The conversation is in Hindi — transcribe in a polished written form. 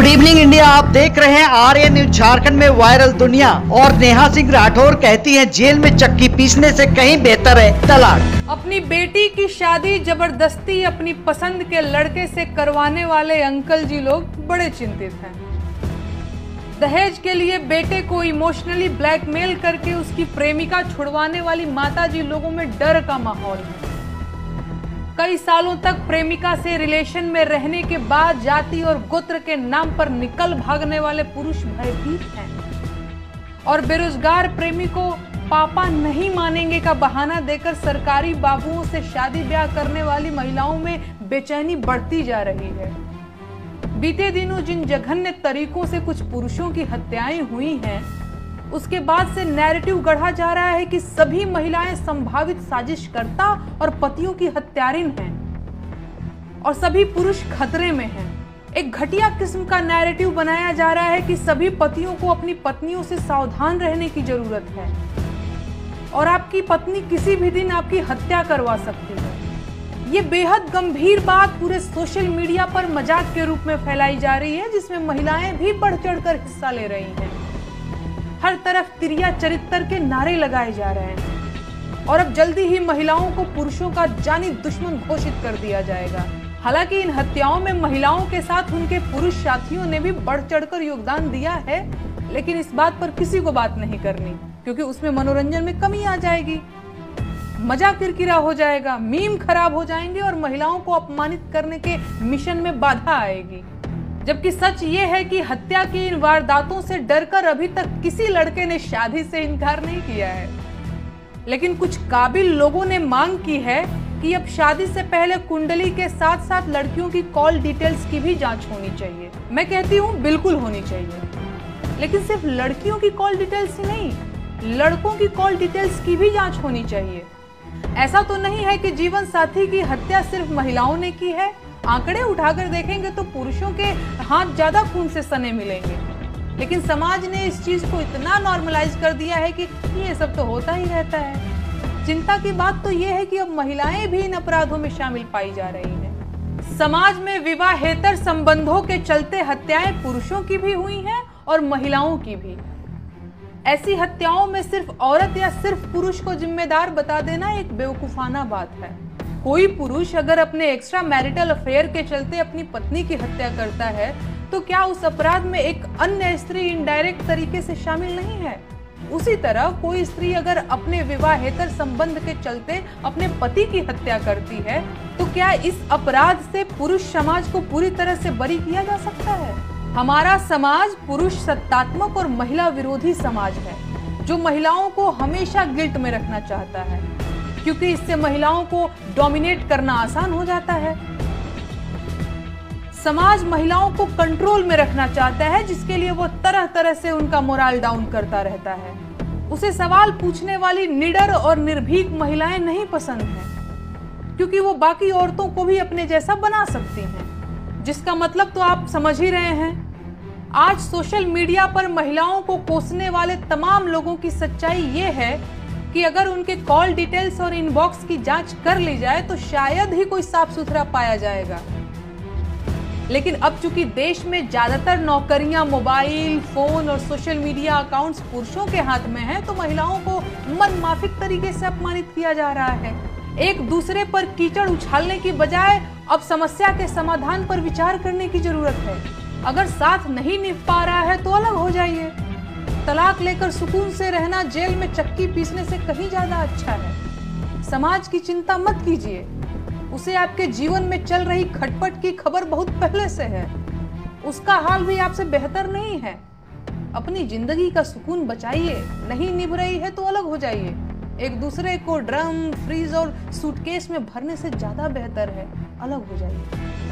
इवनिंग इंडिया आप देख रहे हैं आर्य न्यूज। झारखंड में वायरल दुनिया और नेहा सिंह राठौर कहती हैं जेल में चक्की पीसने से कहीं बेहतर है तलाक। अपनी बेटी की शादी जबरदस्ती अपनी पसंद के लड़के से करवाने वाले अंकल जी लोग बड़े चिंतित हैं। दहेज के लिए बेटे को इमोशनली ब्लैकमेल करके उसकी प्रेमिका छुड़वाने वाली माताजी लोगों में डर का माहौल है। कई सालों तक प्रेमिका से रिलेशन में रहने के बाद जाति और गोत्र के नाम पर निकल भागने वाले पुरुष भयभीत हैं और बेरोजगार प्रेमी को पापा नहीं मानेंगे का बहाना देकर सरकारी बाबुओं से शादी ब्याह करने वाली महिलाओं में बेचैनी बढ़ती जा रही है। बीते दिनों जिन जघन्य तरीकों से कुछ पुरुषों की हत्याएं हुई हैं, उसके बाद से नैरेटिव गढ़ा जा रहा है कि सभी महिलाएं संभावित साजिशकर्ता और पतियों की हत्यारिन हैं और सभी पुरुष खतरे में हैं। एक घटिया किस्म का नैरेटिव बनाया जा रहा है कि सभी पतियों को अपनी पत्नियों से सावधान रहने की जरूरत है और आपकी पत्नी किसी भी दिन आपकी हत्या करवा सकती है। ये बेहद गंभीर बात पूरे सोशल मीडिया पर मजाक के रूप में फैलाई जा रही है, जिसमें महिलाएं भी बढ़ चढ़कर हिस्सा ले रही हैं। हर तरफ तिरिया चरित्र के नारे लगाए जा रहे हैं और अब जल्दी ही महिलाओं को पुरुषों का जानी दुश्मन घोषित कर दिया जाएगा। हालांकि इन हत्याओं में महिलाओं के साथ उनके पुरुष साथियों ने भी बढ़ चढ़कर योगदान दिया है, लेकिन इस बात पर किसी को बात नहीं करनी, क्योंकि उसमें मनोरंजन में कमी आ जाएगी, मजा किरकिरा हो जाएगा, मीम खराब हो जाएंगे और महिलाओं को अपमानित करने के मिशन में बाधा आएगी। जबकि सच ये है कि हत्या की इन वारदातों से डरकर अभी तक किसी लड़के ने शादी से इनकार नहीं किया है, लेकिन कुछ काबिल लोगों ने मांग की है कि अब शादी से पहले कुंडली के साथ साथ लड़कियों की कॉल डिटेल्स की भी जांच होनी चाहिए। मैं कहती हूँ बिल्कुल होनी चाहिए, लेकिन सिर्फ लड़कियों की कॉल डिटेल्स ही नहीं, लड़कों की कॉल डिटेल्स की भी जांच होनी चाहिए। ऐसा तो नहीं है कि जीवन साथी की हत्या सिर्फ महिलाओं ने की है। आंकड़े उठाकर देखेंगे तो पुरुषों के हाथ ज्यादा खून से सने मिलेंगे, लेकिन समाज ने इस चीज को इतना नॉर्मलाइज कर दिया है कि ये सब तो होता ही रहता है। चिंता की बात तो ये है कि अब महिलाएं भी इन अपराधों में शामिल पाई जा रही हैं। समाज में विवाहेतर संबंधों के चलते हत्याएं पुरुषों की भी हुई हैं और महिलाओं की भी। ऐसी हत्याओं में सिर्फ औरत या सिर्फ पुरुष को जिम्मेदार बता देना एक बेवकूफाना बात है। कोई पुरुष अगर अपने एक्स्ट्रा मैरिटल अफेयर के चलते अपनी पत्नी की हत्या करता है, तो क्या उस अपराध में एक अन्य स्त्री इनडायरेक्ट तरीके से शामिल नहीं है? उसी तरह कोई स्त्री अगर अपने विवाहेतर संबंध के चलते अपने पति की हत्या करती है, तो क्या इस अपराध से पुरुष समाज को पूरी तरह से बरी किया जा सकता है? हमारा समाज पुरुष सत्तात्मक और महिला विरोधी समाज है, जो महिलाओं को हमेशा गिल्ट में रखना चाहता है, क्योंकि इससे महिलाओं को डोमिनेट करना आसान हो जाता है। समाज महिलाओं को कंट्रोल में रखना चाहता है, जिसके लिए वो तरह तरह से उनका मोरल डाउन करता रहता है। उसे सवाल पूछने वाली निडर और निर्भीक महिलाएं नहीं पसंद हैं, क्योंकि वो बाकी औरतों को भी अपने जैसा बना सकती हैं, जिसका मतलब तो आप समझ ही रहे हैं। आज सोशल मीडिया पर महिलाओं को कोसने वाले तमाम लोगों की सच्चाई ये है कि अगर उनके कॉल डिटेल्स और इनबॉक्स की जांच कर ली जाए तो शायद ही कोई साफ सुथरा पाया जाएगा। लेकिन अब चूंकि देश में ज्यादातर नौकरियां मोबाइल, फोन और सोशल मीडिया अकाउंट्स पुरुषों के हाथ में हैं, तो महिलाओं को मनमाफिक तरीके से अपमानित किया जा रहा है। एक दूसरे पर कीचड़ उछालने की बजाय अब समस्या के समाधान पर विचार करने की जरूरत है। अगर साथ नहीं निभ पा रहा है तो अलग हो जाइए। तलाक लेकर सुकून से रहना जेल में चक्की पीसने से कहीं ज्यादा अच्छा है। समाज की चिंता मत कीजिए, उसे आपके जीवन में चल रही खटपट की खबर बहुत पहले से है। उसका हाल भी आपसे बेहतर नहीं है। अपनी जिंदगी का सुकून बचाइए, नहीं निभ रही है तो अलग हो जाइए। एक दूसरे को ड्रम, फ्रीज और सूटकेस में भरने से ज्यादा बेहतर है अलग हो जाइए।